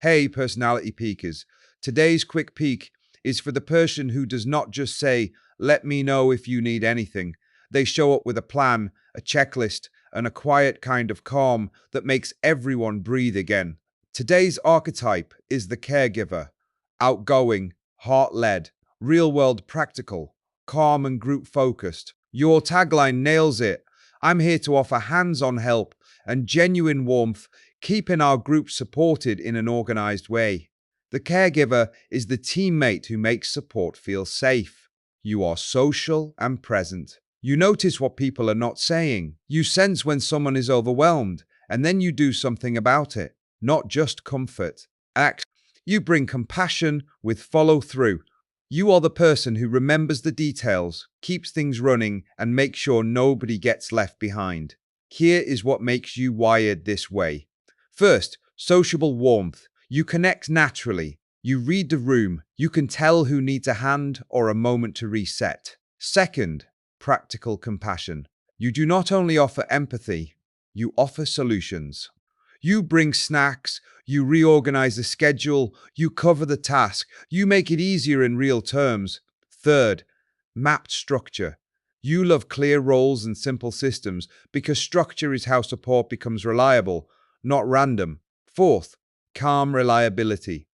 Hey, personality peekers. Today's quick peek is for the person who does not just say, let me know if you need anything. They show up with a plan, a checklist, and a quiet kind of calm that makes everyone breathe again. Today's archetype is the caregiver. Outgoing, heart-led, real-world practical, calm and group-focused. Your tagline nails it. I'm here to offer hands-on help and genuine warmth, keeping our group supported in an organized way. The caregiver is the teammate who makes support feel safe. You are social and present. You notice what people are not saying. You sense when someone is overwhelmed, and then you do something about it, not just comfort. Act. You bring compassion with follow-through. You are the person who remembers the details, keeps things running, and makes sure nobody gets left behind. Here is what makes you wired this way. First, sociable warmth. You connect naturally. You read the room. You can tell who needs a hand or a moment to reset. Second, practical compassion. You do not only offer empathy, you offer solutions. You bring snacks, you reorganize the schedule, you cover the task, you make it easier in real terms. Third, mapped structure. You love clear roles and simple systems because structure is how support becomes reliable, not random. Fourth, calm reliability.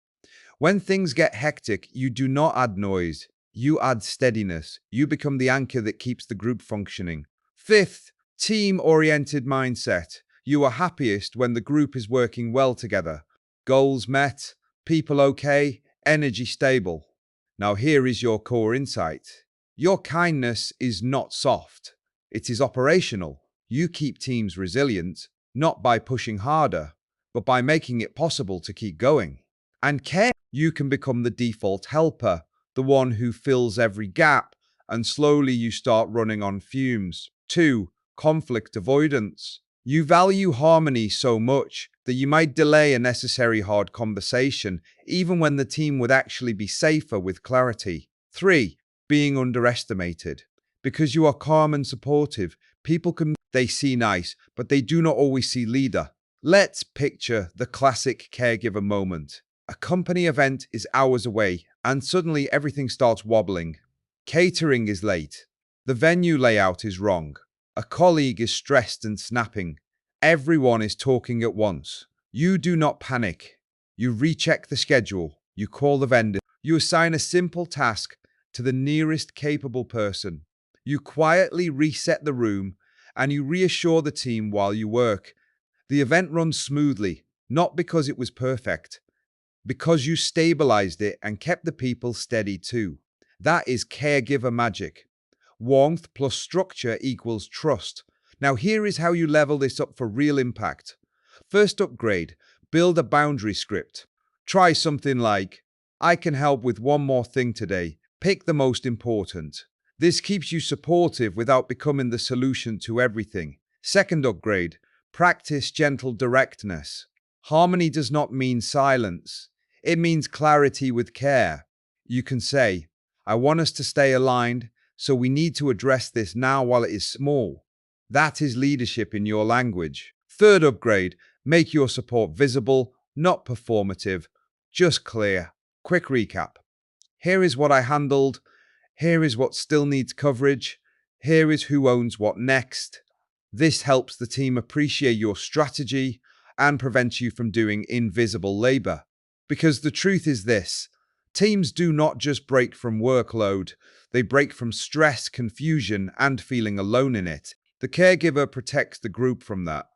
When things get hectic, you do not add noise. You add steadiness. You become the anchor that keeps the group functioning. Fifth, team-oriented mindset. You are happiest when the group is working well together. Goals met, people okay, energy stable. Now here is your core insight. Your kindness is not soft. It is operational. You keep teams resilient, not by pushing harder, but by making it possible to keep going. And care, you can become the default helper, the one who fills every gap, and slowly you start running on fumes. 2. Conflict avoidance. You value harmony so much that you might delay a necessary hard conversation, even when the team would actually be safer with clarity. 3. Being underestimated. Because you are calm and supportive, they see nice, but they do not always see leader. Let's picture the classic caregiver moment. A company event is hours away, and suddenly everything starts wobbling. Catering is late. The venue layout is wrong. A colleague is stressed and snapping. Everyone is talking at once. You do not panic. You recheck the schedule. You call the vendor. You assign a simple task to the nearest capable person. You quietly reset the room, and you reassure the team while you work. The event runs smoothly, not because it was perfect, because you stabilized it and kept the people steady too. That is caregiver magic. Warmth plus structure equals trust. Now here is how you level this up for real impact. First upgrade, build a boundary script. Try something like, I can help with one more thing today. Pick the most important. This keeps you supportive without becoming the solution to everything. Second upgrade, practice gentle directness. Harmony does not mean silence. It means clarity with care. You can say, I want us to stay aligned, so we need to address this now while it is small. That is leadership in your language. Third upgrade, make your support visible, not performative, just clear. Quick recap. Here is what I handled. Here is what still needs coverage. Here is who owns what next. This helps the team appreciate your strategy and prevents you from doing invisible labor. Because the truth is this, teams do not just break from workload, they break from stress, confusion, and feeling alone in it. The caregiver protects the group from that.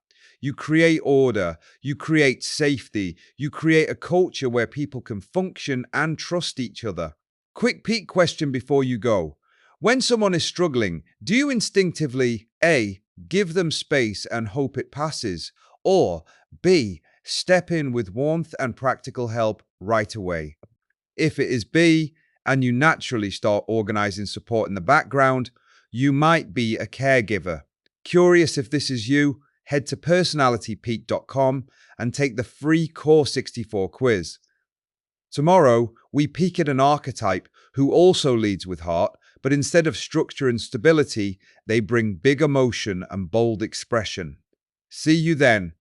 You create order, you create safety, you create a culture where people can function and trust each other. Quick peek question before you go. When someone is struggling, do you instinctively A, give them space and hope it passes, or B, step in with warmth and practical help right away? If it is B, and you naturally start organizing support in the background, you might be a caregiver. Curious if this is you? Head to personalitypeek.com and take the free Core 64 quiz. Tomorrow, we peek at an archetype who also leads with heart, but instead of structure and stability, they bring big emotion and bold expression. See you then.